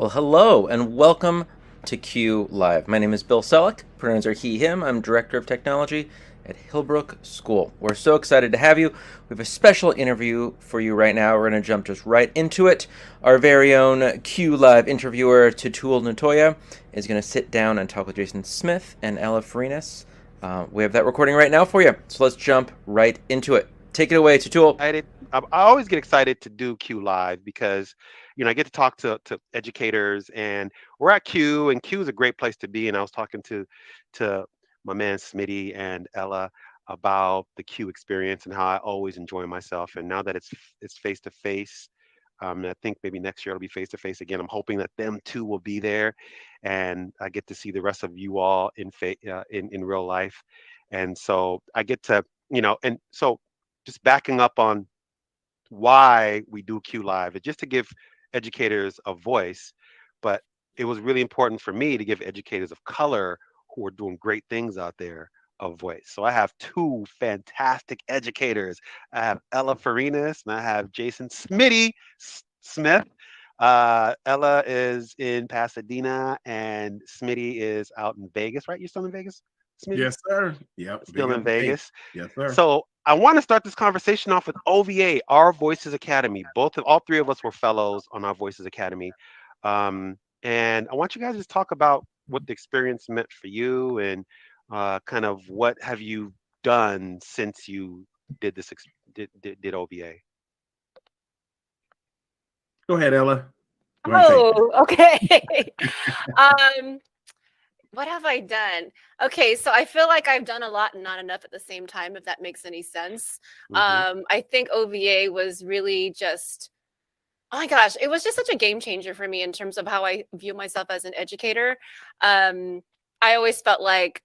Well, hello and welcome to Q Live. My name is Bill Selleck. Pronouns are he, him. I'm Director of Technology at Hillbrook School. We're so excited to have you. We have a special interview for you right now. We're going to jump just right into it. Our very own Q Live interviewer, Tutul Natoya, is going to sit down and talk with Jason Smith and Ella Farinas. We have that recording right now for you. So let's jump right into it. Take it away, Tutul. I always get excited to do Q Live because, I get to talk to educators, and we're at Q, and Q is a great place to be. And I was talking to my man Smitty and Ella about the Q experience and how I always enjoy myself. And now that it's face to face, and I think maybe next year it'll be face to face again. I'm hoping that them two will be there, and I get to see the rest of you all in real life. And so I get to, and so just backing up on why we do Q Live is just to give educators a voice, but it was really important for me to give educators of color who are doing great things out there a voice. So I have two fantastic educators. I have Ella Farinas and I have Jason Smith. Ella is in Pasadena and Smitty is out in Vegas, right? You're still in Vegas, Smitty? Yes, sir. Yep, big Still in up day. Vegas. Yes, sir. So I want to start this conversation off with OVA, Our Voices Academy. All three of us were fellows on Our Voices Academy, and I want you guys to talk about what the experience meant for you and kind of what have you done since you did this did OVA. Go ahead, Ella. Go ahead and take Oh, okay. Um, what have I done? Okay, so I feel like I've done a lot and not enough at the same time, if that makes any sense. Hmm. I think OVA was really just, oh my gosh, it was just such a game changer for me in terms of how I view myself as an educator. Um, I always felt like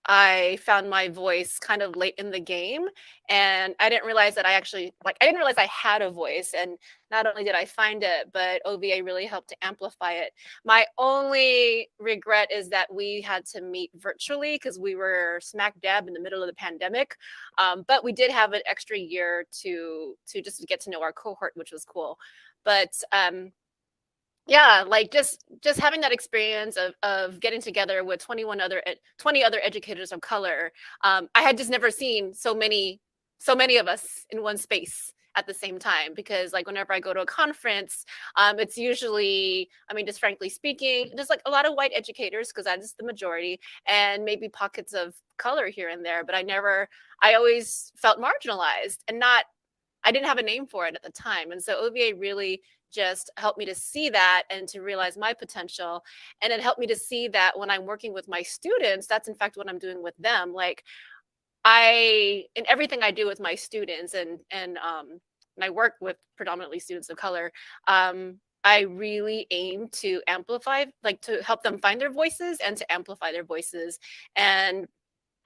I found my voice kind of late in the game, and I didn't realize that I didn't realize I had a voice, and not only did I find it, but OVA really helped to amplify it. My only regret is that we had to meet virtually because we were smack dab in the middle of the pandemic. But we did have an extra year to just get to know our cohort, which was cool. But yeah, like just having that experience of getting together with 20 other educators of color. I had just never seen so many of us in one space at the same time, because like whenever I go to a conference, it's usually, I mean, just frankly speaking, just like a lot of white educators, because that is the majority, and maybe pockets of color here and there. But I always felt marginalized and not, I didn't have a name for it at the time. And so OVA really just helped me to see that and to realize my potential. And it helped me to see that when I'm working with my students, that's in fact what I'm doing with them. Like in everything I do with my students, and I work with predominantly students of color, I really aim to amplify, like to help them find their voices and to amplify their voices. And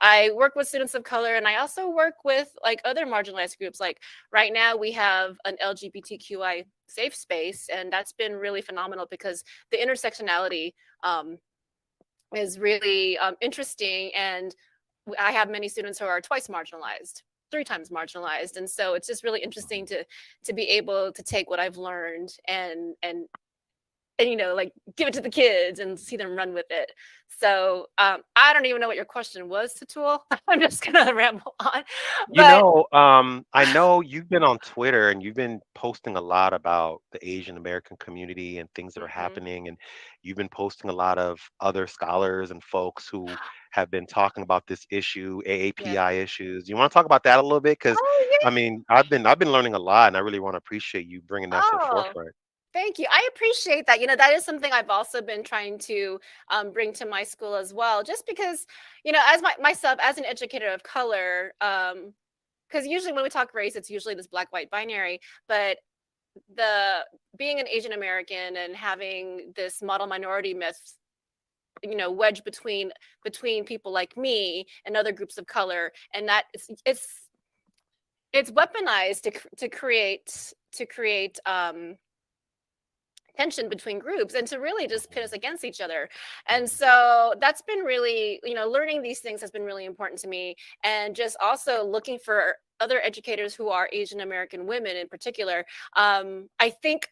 I work with students of color, and I also work with like other marginalized groups. Like right now we have an LGBTQI safe space, and that's been really phenomenal because the intersectionality um, is really interesting. And I have many students who are twice marginalized, three times marginalized. And so it's just really interesting to be able to take what I've learned and like give it to the kids and see them run with it. So I don't even know what your question was, Tatul. I'm just gonna ramble on. But I know you've been on Twitter and you've been posting a lot about the Asian American community and things that are mhm. happening, and you've been posting a lot of other scholars and folks who have been talking about this issue, Yeah. AAPI issues. You want to talk about that a little bit? Because Oh I yeah. mean, I've been learning a lot, and I really want to appreciate you bringing that to the Oh, forefront. thank you. I appreciate that. That is something I've also been trying to bring to my school as well, just because, as myself as an educator of color, because usually when we talk race, it's usually this black white binary, but the being an Asian American and having this model minority myth, wedged between people like me and other groups of color, and that it's weaponized to create tension between groups and to really just pit us against each other. And Mhm. so that's been really, learning these things has been really important to me. And just also looking for other educators who are Asian American women in particular. I think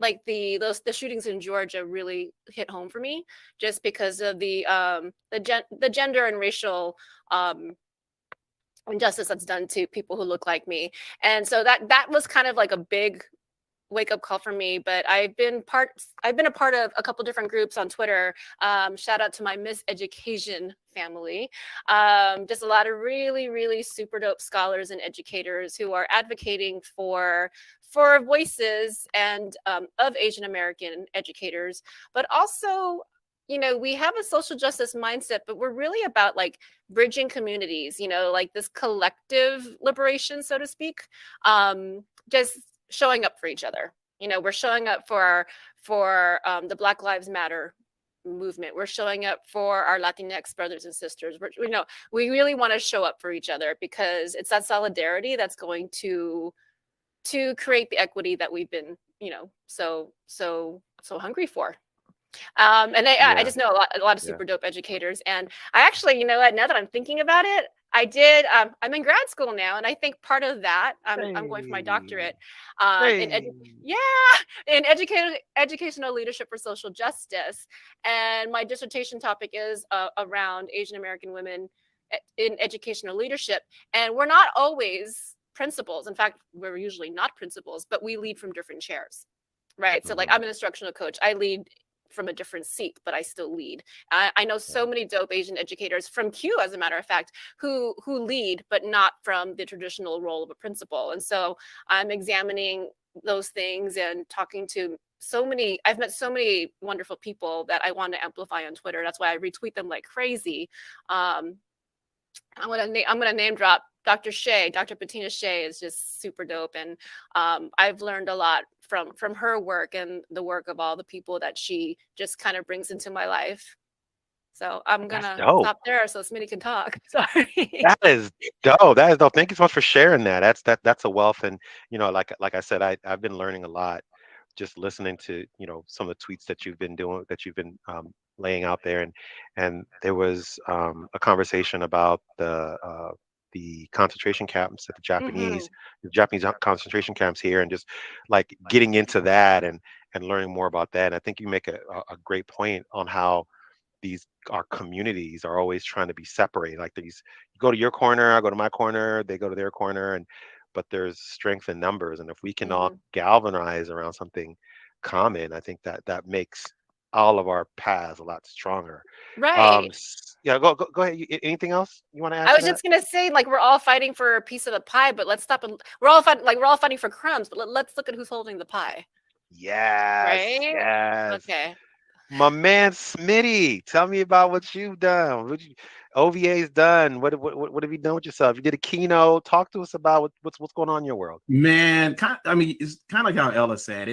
like the shootings in Georgia really hit home for me, just because of the gender and racial injustice that's done to people who look like me. And so that was kind of like a big wake up call for me. But I've been a part of a couple different groups on Twitter. Shout out to my Miss Education family. Just a lot of really, really super dope scholars and educators who are advocating for voices and of Asian American educators, but also, you know, we have a social justice mindset, but we're really about like bridging communities, you know, like this collective liberation, so to speak. Just showing up for each other. You know, we're showing up for the Black Lives Matter movement. We're showing up for our Latinx brothers and sisters. We really want to show up for each other, because it's that solidarity that's going to create the equity that we've been, you know, so hungry for. And I just know a lot of super dope educators. And I actually, you know what, now that I'm thinking about it, I'm in grad school now, and I think part of that, I'm going for my doctorate in educational leadership for social justice. And my dissertation topic is around Asian American women in educational leadership. And we're not always principals. In fact, we're usually not principals, but we lead from different chairs, right? So like, I'm an instructional coach. I lead from a different seat, but I still lead. I know so many dope Asian educators from Q, as a matter of fact, who lead, but not from the traditional role of a principal. And so I'm examining those things and talking to I've met so many wonderful people that I want to amplify on Twitter. That's why I retweet them like crazy. I'm gonna name drop Dr. Shea. Dr. Bettina Shea is just super dope, and I've learned a lot from her work and the work of all the people that she just kind of brings into my life. So I'm gonna stop there so Smitty can talk. Sorry. That is dope. That is dope. Thank you so much for sharing that. That's a wealth, and you know, like I said, I've been learning a lot just listening to, you know, some of the tweets that you've been doing, that you've been laying out there, and there was a conversation about the concentration camps at the Japanese concentration camps here, and just like getting into that and learning more about that. And I think you make a great point on how our communities are always trying to be separated. Like you go to your corner, I go to my corner, they go to their corner, but there's strength in numbers. And if we can all galvanize around something common, I think that makes all of our paths a lot stronger. Right. Yeah, go ahead. Anything else you want to add? I was just gonna say, like, we're all fighting for a piece of the pie, but let's stop and we're all fighting for crumbs, but let's look at who's holding the pie. Yes. Right? Yes. Okay. My man Smitty, tell me about what you've done. OVA's done. What have you done with yourself? You did a keynote. Talk to us about what's going on in your world. Man, it's kind of like how Ella said.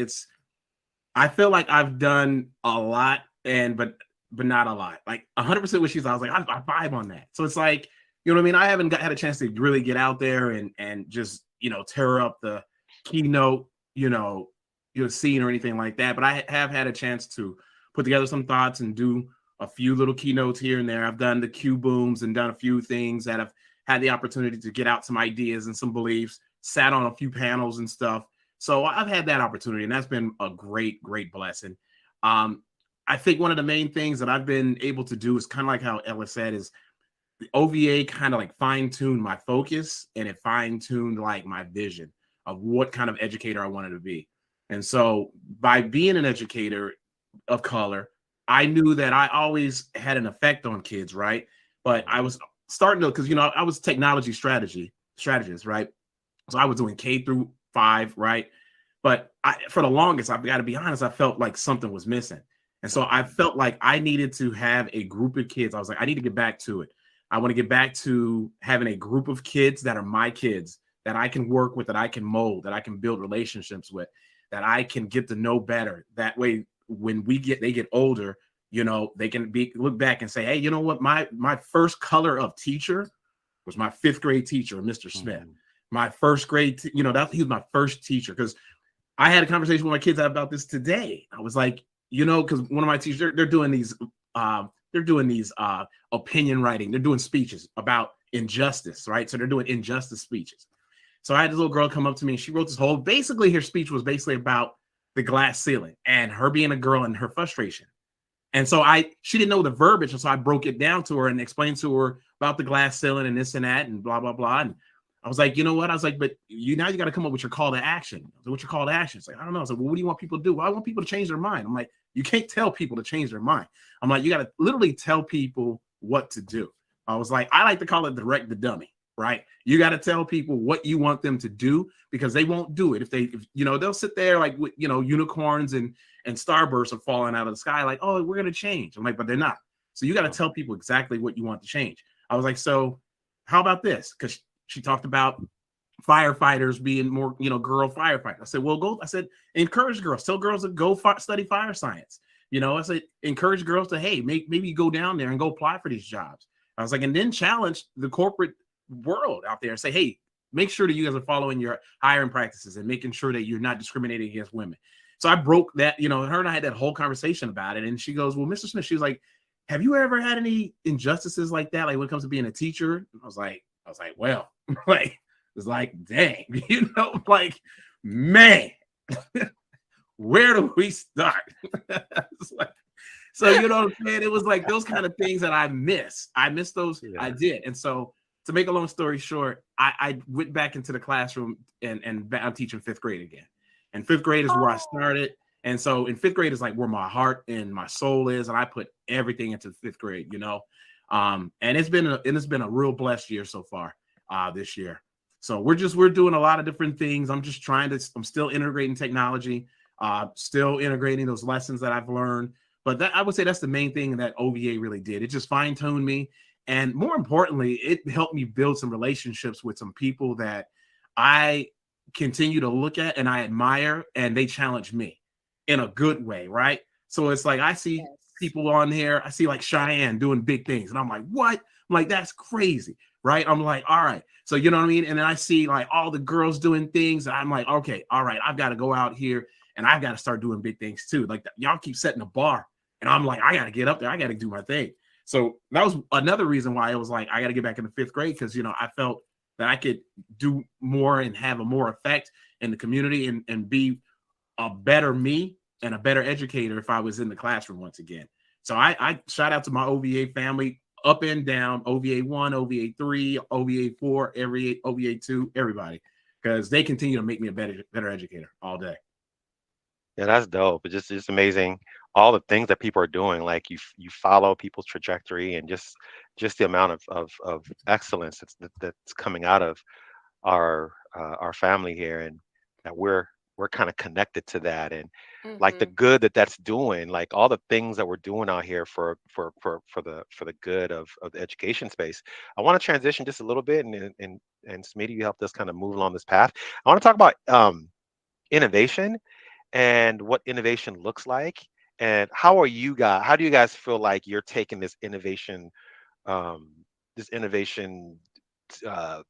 I feel like I've done a lot, but not a lot. Like 100% what she's. I was like, I vibe on that. So it's like, you know what I mean? I haven't had a chance to really get out there and just, you know, tear up the keynote, you know, scene or anything like that. But I have had a chance to put together some thoughts and do a few little keynotes here and there. I've done the Q booms and done a few things that have had the opportunity to get out some ideas and some beliefs, sat on a few panels and stuff. So I've had that opportunity, and that's been a great, great blessing. I think one of the main things that I've been able to do is kind of like how Ella said, is the OVA kind of like fine-tuned my focus, and it fine-tuned like my vision of what kind of educator I wanted to be. And so by being an educator of color, I knew that I always had an effect on kids, right? But I was starting to, because, you know, I was technology strategist, right? So I was doing K-5, right? But for the longest, I've got to be honest, I felt like something was missing. And so I felt like I needed to have a group of kids. I was like, I need to get back to it. I want to get back to having a group of kids that are my kids, that I can work with, that I can mold, that I can build relationships with, that I can get to know better. That way, when they get older, you know, they can look back and say, hey, you know what? My first color of teacher was my 5th grade teacher, Mr. Smith. My first grade, he was my first teacher, because I had a conversation with my kids about this today. I was like, you know, because one of my teachers, they're doing these opinion writing. They're doing speeches about injustice, right? So they're doing injustice speeches. So I had this little girl come up to me, and she wrote this basically her speech was basically about the glass ceiling and her being a girl and her frustration. And so she didn't know the verbiage. And so I broke it down to her and explained to her about the glass ceiling and this and that and blah, blah, blah. And I was like, you know what? I was like, but you got to come up with your call to action. So what's your call to action? It's like, I don't know. I was like, well, what do you want people to do? Well, I want people to change their mind. I'm like, you can't tell people to change their mind. I'm like, you got to literally tell people what to do. I was like, I like to call it direct the dummy, right? You got to tell people what you want them to do because they won't do it. If they'll sit there like, unicorns and starbursts are falling out of the sky like, oh, we're going to change. I'm like, but they're not. So you got to tell people exactly what you want to change. I was like, so how about this? Because she talked about firefighters being more, girl firefighters. I said, well, encourage girls. Tell girls to go study fire science. I said, encourage girls to, hey, maybe go down there and go apply for these jobs. I was like, and then challenge the corporate world out there and say, hey, make sure that you guys are following your hiring practices and making sure that you're not discriminating against women. So I broke that, her and I had that whole conversation about it. And she goes, well, Mr. Smith, she was like, have you ever had any injustices like that? Like when it comes to being a teacher? I was like, well, like, it's like, dang, like, man, where do we start? It's like, so, you know what I'm saying? It was like those kind of things that I miss those. Yeah. I did. And so to make a long story short, I went back into the classroom and I'm teaching 5th grade again. And 5th grade is where I started. And so in 5th grade is like where my heart and my soul is. And I put everything into 5th grade, and it's been a real blessed year so far this year. So we're doing a lot of different things. I'm still integrating technology, still integrating those lessons that I've learned. But I would say that's the main thing that OVA really did. It just fine-tuned me. And more importantly, it helped me build some relationships with some people that I continue to look at and I admire, and they challenge me in a good way, right? So it's like I see people on here, I see like Cheyenne doing big things, and I'm like, what? I'm like, that's crazy, right? I'm like, all right. So you know what I mean? And then I see like all the girls doing things, and I'm like, okay, all right, I've got to go out here and I've got to start doing big things too. Like y'all keep setting a bar, and I'm like, I got to get up there, I got to do my thing. So that was another reason why it was like I got to get back into 5th grade, because I felt that I could do more and have a more effect in the community and be a better me and a better educator if I was in the classroom once again. So I shout out to my OVA family up and down, OVA 1, OVA 3, OVA 4, OVA 2, everybody, because they continue to make me a better educator all day. Yeah, that's dope. It's just amazing all the things that people are doing. Like you follow people's trajectory and just the amount of excellence that's coming out of our family here, and that we're kind of connected to that, and like the good that's doing, like all the things that we're doing out here for the good of the education space. I want to transition just a little bit, and Smitty, you helped us kind of move along this path. I want to talk about innovation and what innovation looks like, and how do you guys feel like you're taking this innovation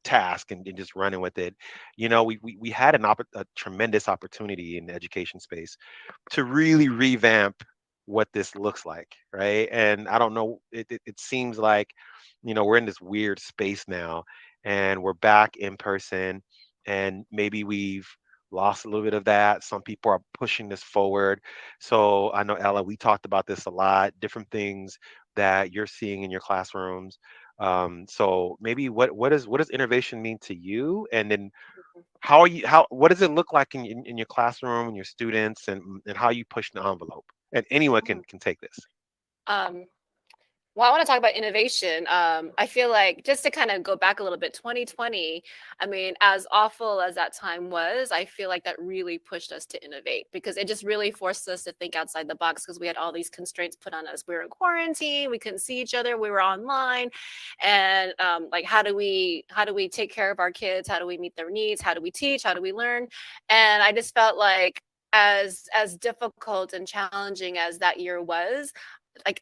task and just running with it? We had a tremendous opportunity in the education space to really revamp what this looks like, right? And I don't know, it seems like we're in this weird space now, and we're back in person, and maybe we've lost a little bit of that. Some people are pushing this forward. So I know, Ella, we talked about this a lot, different things that you're seeing in your classrooms. So maybe what does innovation mean to you? And then what does it look like in your classroom and your students, and how you push the envelope? And anyone can take this. Well, I want to talk about innovation. I feel like, just to kind of go back a little bit, 2020, I mean, as awful as that time was, I feel like that really pushed us to innovate, because it just really forced us to think outside the box, because we had all these constraints put on us. We were in quarantine, we couldn't see each other, we were online. And like, how do we take care of our kids? How do we meet their needs? How do we teach? How do we learn? And I just felt like, as difficult and challenging as that year was, like,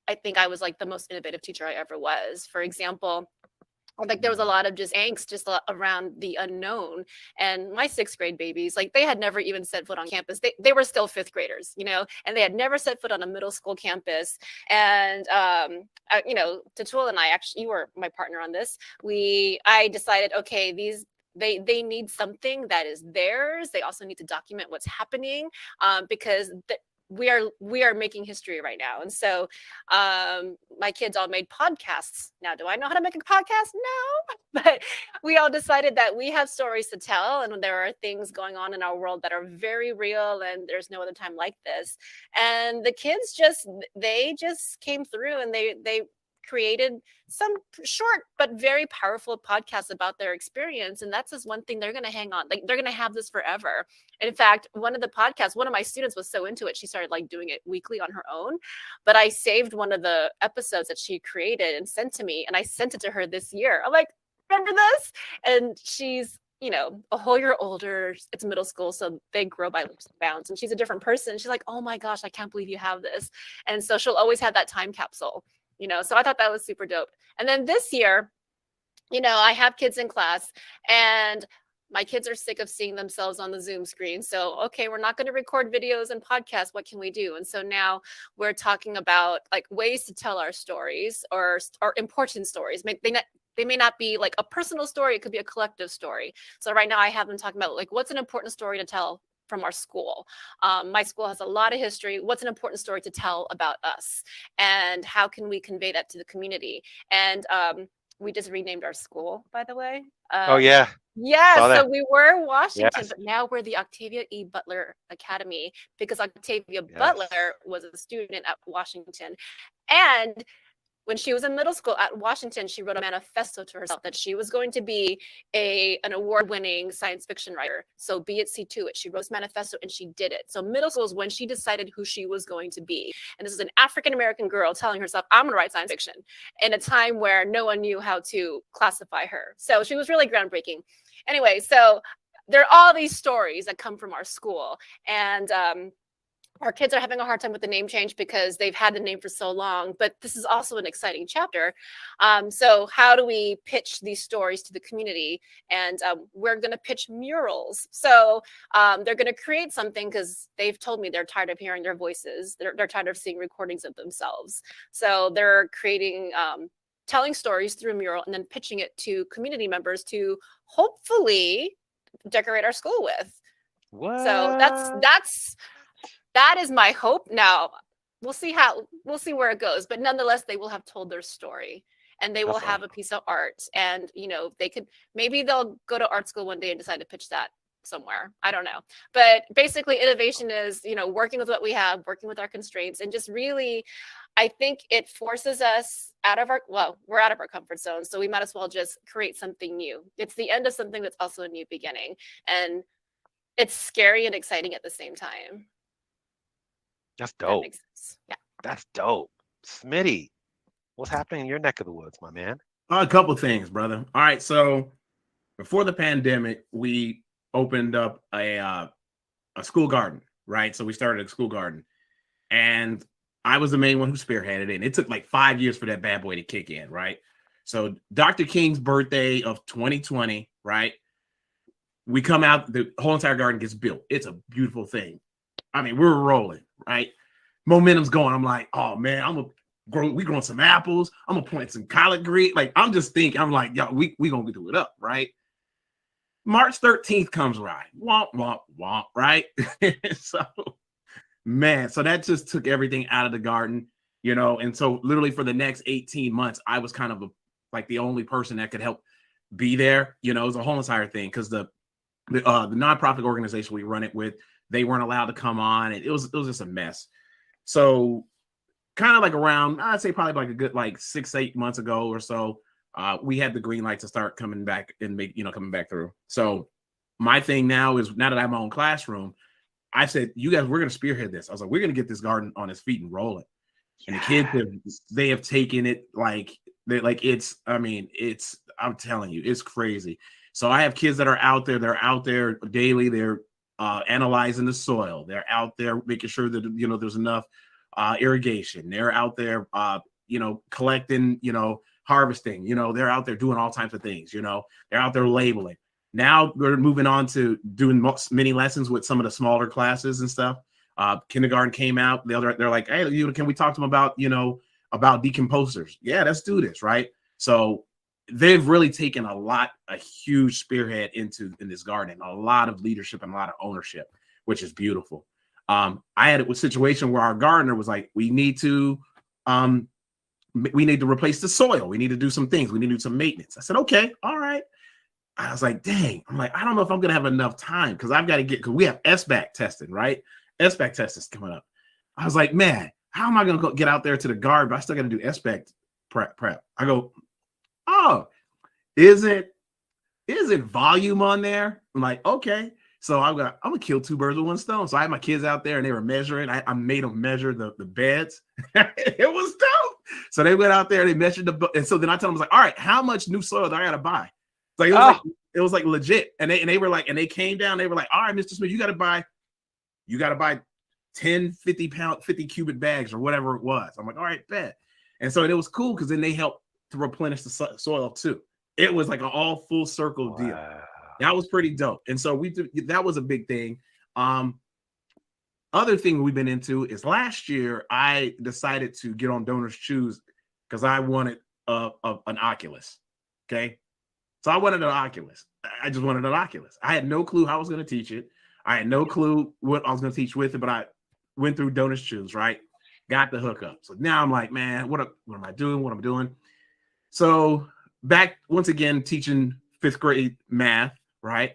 I think I was like the most innovative teacher I ever was. For example, like there was a lot of just angst just around the unknown. And my 6th grade babies, like they had never even set foot on campus. They were still 5th graders, and they had never set foot on a middle school campus. And, Tatul and I, actually, you were my partner on this. I decided, okay, They need something that is theirs. They also need to document what's happening, because we are making history right now. And so my kids all made podcasts. Now, do I know how to make a podcast? No. But we all decided that we have stories to tell, and there are things going on in our world that are very real, and there's no other time like this. And the kids just came through, and they created some short but very powerful podcasts about their experience. And that's just one thing they're going to hang on. Like, they're going to have this forever. In fact, one of the podcasts, one of my students was so into it, she started like doing it weekly on her own. But I saved one of the episodes that she created and sent to me, and I sent it to her this year. I'm like, remember this? And she's, a whole year older. It's middle school, so they grow by leaps and bounds. And she's a different person. She's like, oh my gosh, I can't believe you have this. And so she'll always have that time capsule. So I thought that was super dope. And then this year, I have kids in class, and my kids are sick of seeing themselves on the Zoom screen. So, okay, we're not going to record videos and podcasts. What can we do? And so now we're talking about like ways to tell our stories, or important stories. They may not be like a personal story. It could be a collective story. So right now I have them talking about like, what's an important story to tell from our school. My school has a lot of history. What's an important story to tell about us? And how can we convey that to the community? And we just renamed our school, by the way. Oh yeah. Yeah, so we were Washington, Yes. but now we're the Octavia E. Butler Academy, because Octavia Yes. Butler was a student at Washington. And when she was in middle school at Washington, she wrote a manifesto to herself that she was going to be an award-winning science fiction writer. So be it, see to it. She wrote this manifesto and she did it. So middle school is when she decided who she was going to be. And this is an African-American girl telling herself, I'm going to write science fiction, in a time where no one knew how to classify her. So she was really groundbreaking. Anyway, so there are all these stories that come from our school. And our kids are having a hard time with the name change because they've had the name for so long, but this is also an exciting chapter. So how do we pitch these stories to the community? And we're going to pitch murals. So they're going to create something, because they've told me they're tired of hearing their voices. They're tired of seeing recordings of themselves. So they're creating, telling stories through a mural, and then pitching it to community members to hopefully decorate our school with. What? So that is my hope. Now we'll see where it goes, but nonetheless, they will have told their story, and they will have a piece of art, and maybe they'll go to art school one day and decide to pitch that somewhere. I don't know. But basically, innovation is, working with what we have, working with our constraints, and just really, I think it forces us we're out of our comfort zone. So we might as well just create something new. It's the end of something that's also a new beginning. And it's scary and exciting at the same time. That's That dope. makes sense. Yeah. That's dope. Smitty, what's happening in your neck of the woods, my man? A couple of things, brother. All right, so before the pandemic, we opened up a school garden, right? So we started a school garden, and I was the main one who spearheaded it. And it took like 5 years for that bad boy to kick in, right? So Dr. King's birthday of 2020, right? We come out, the whole entire garden gets built. It's a beautiful thing. I mean, we're rolling, right? Momentum's going. I'm like, oh man, we growing some apples. I'm gonna plant some collard green. Like, I'm just thinking, I'm like, yo, we gonna do it up, right? March 13th comes right. Womp, womp, womp, right? So, man, so that just took everything out of the garden, and so literally for the next 18 months, I was kind of like the only person that could help be there. It was a whole entire thing, because the nonprofit organization we run it with, they weren't allowed to come on, and it was just a mess. So kind of like around, I'd say probably like a good 6-8 months ago or so, we had the green light to start coming back and coming back through. So my thing now is, now that I have my own classroom, I said, you guys, we're going to spearhead this. I was like, we're going to get this garden on its feet and rolling. And the kids they have taken it I'm telling you, it's crazy. So I have kids that are out there. They're out there daily. They're analyzing the soil. They're out there making sure that there's enough irrigation. They're out there collecting, harvesting. They're out there doing all types of things. They're out there labeling. Now we're moving on to doing mini lessons with some of the smaller classes and stuff. Kindergarten came out. They're like, hey, can we talk to them about about decomposers? Yeah, let's do this, right? So they've really taken a huge spearhead in this garden, a lot of leadership and a lot of ownership, which is beautiful. I had a situation where our gardener was like, we need to replace the soil. We need to do some things. We need to do some maintenance. I said, okay, all right. I was like, dang, I'm like, I don't know if I'm going to have enough time because I've got to because we have SBAC testing, right? SBAC testing's coming up. I was like, man, how am I going to get out there to the garden? But I still got to do SBAC prep. I go, oh, is it volume on there? I'm like, okay. So I'm gonna kill two birds with one stone. So I had my kids out there and they were measuring. I made them measure the beds. It was dope. So they went out there, they measured and so then I told them, I was like, all right, how much new soil do I gotta buy? Like it was like legit. And they were like, and they came down, they were like, all right, Mr. Smith, you gotta buy 10, 50 cubic bags or whatever it was. I'm like, all right, bet. And so it was cool because then they helped to replenish the soil too. It was like an all full circle deal. That was pretty dope. And so that was a big thing. Other thing we've been into is last year I decided to get on Donors Choose because I wanted an Oculus. Okay. So I wanted an Oculus. I just wanted an Oculus. I had no clue how I was going to teach it. I had no clue what I was going to teach with it, but I went through Donors Choose, right? Got the hookup. So now I'm like, man, what am I doing? What am I doing? So back once again, teaching 5th grade math, right?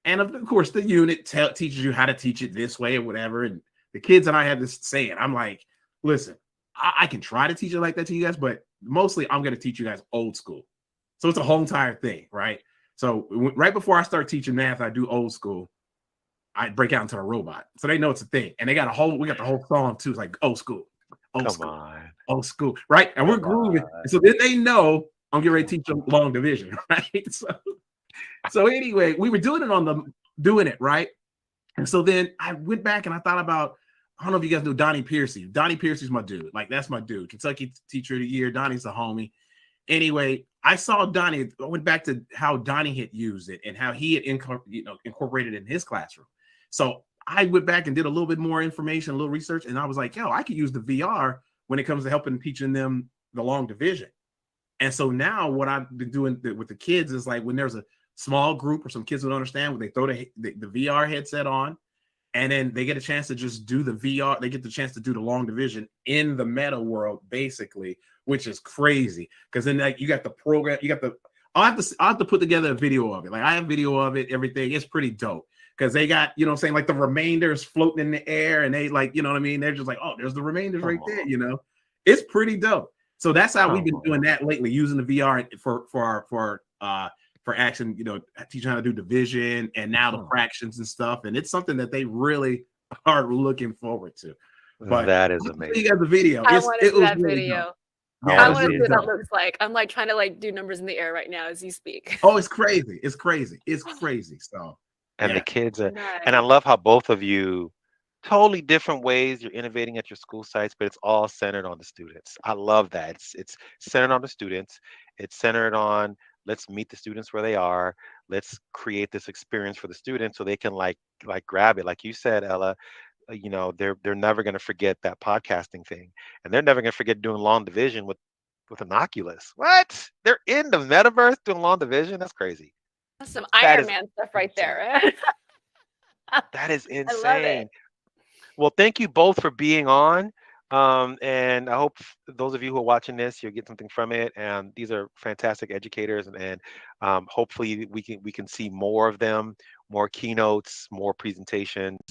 And of course, the unit teaches you how to teach it this way or whatever. And the kids and I had this saying, I'm like, listen, I can try to teach it like that to you guys, but mostly I'm going to teach you guys old school. So it's a whole entire thing, right? So right before I start teaching math, I do old school. I break out into a robot. So they know it's a thing. And we got the whole song too. It's like old school, old school, right? And we're grooving. And so then they know I'm getting ready to teach them long division, right? So anyway, we were doing it, right? And so then I went back and I thought about, I don't know if you guys know Donnie Piercy. Donnie Piercy's my dude. Like, that's my dude. Kentucky Teacher of the Year. Donnie's a homie. Anyway, I saw Donnie. I went back to how Donnie had used it and how he had incorporated it in his classroom. So I went back and did a little bit more information, a little research, and I was like, yo, I could use the VR when it comes to helping teaching them the long division. And so now what I've been doing with the kids is like when there's a small group or some kids who don't understand, when they throw the VR headset on, and then they get a chance to just do the VR, they get the chance to do the long division in the meta world, basically, which is crazy. Because then like you got the program, I'll have to put together a video of it. Like I have video of it, everything. It's pretty dope. Because they got, you know what I'm saying, like the remainders floating in the air, and they like, you know what I mean? They're just like, oh, there's the remainders right there, you know? It's pretty dope. So that's how we've been doing that lately, using the VR for action, you know, teaching how to do division and now the fractions and stuff. And it's something that they really are looking forward to. But that is amazing. You got the video. I want to see that really video. Yeah, I want to see what that looks like. I'm like trying to like do numbers in the air right now as you speak. Oh, it's crazy. It's crazy. It's crazy. So and the kids are, and I love how both of you, totally different ways you're innovating at your school sites, but it's all centered on the students. I love that. It's centered on the students. It's centered on, let's meet the students where they are. Let's create this experience for the students so they can like grab it. Like you said, Ella, you know, they're never going to forget that podcasting thing, and they're never going to forget doing long division with an Oculus. What? They're in the metaverse doing long division? That's crazy. That's some Iron Man stuff right there. That is insane. I love it. Well, thank you both for being on. And I hope those of you who are watching this, you'll get something from it. And these are fantastic educators, and hopefully we can see more of them, more keynotes, more presentations,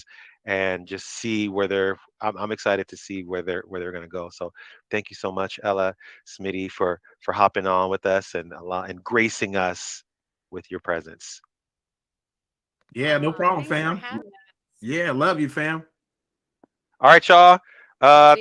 and just see where I'm excited to see where they're going to go. So thank you so much, Ella, Smitty, for hopping on with us and gracing us with your presence. Yeah, no problem, fam. Yeah, love you, fam. All right, y'all. Till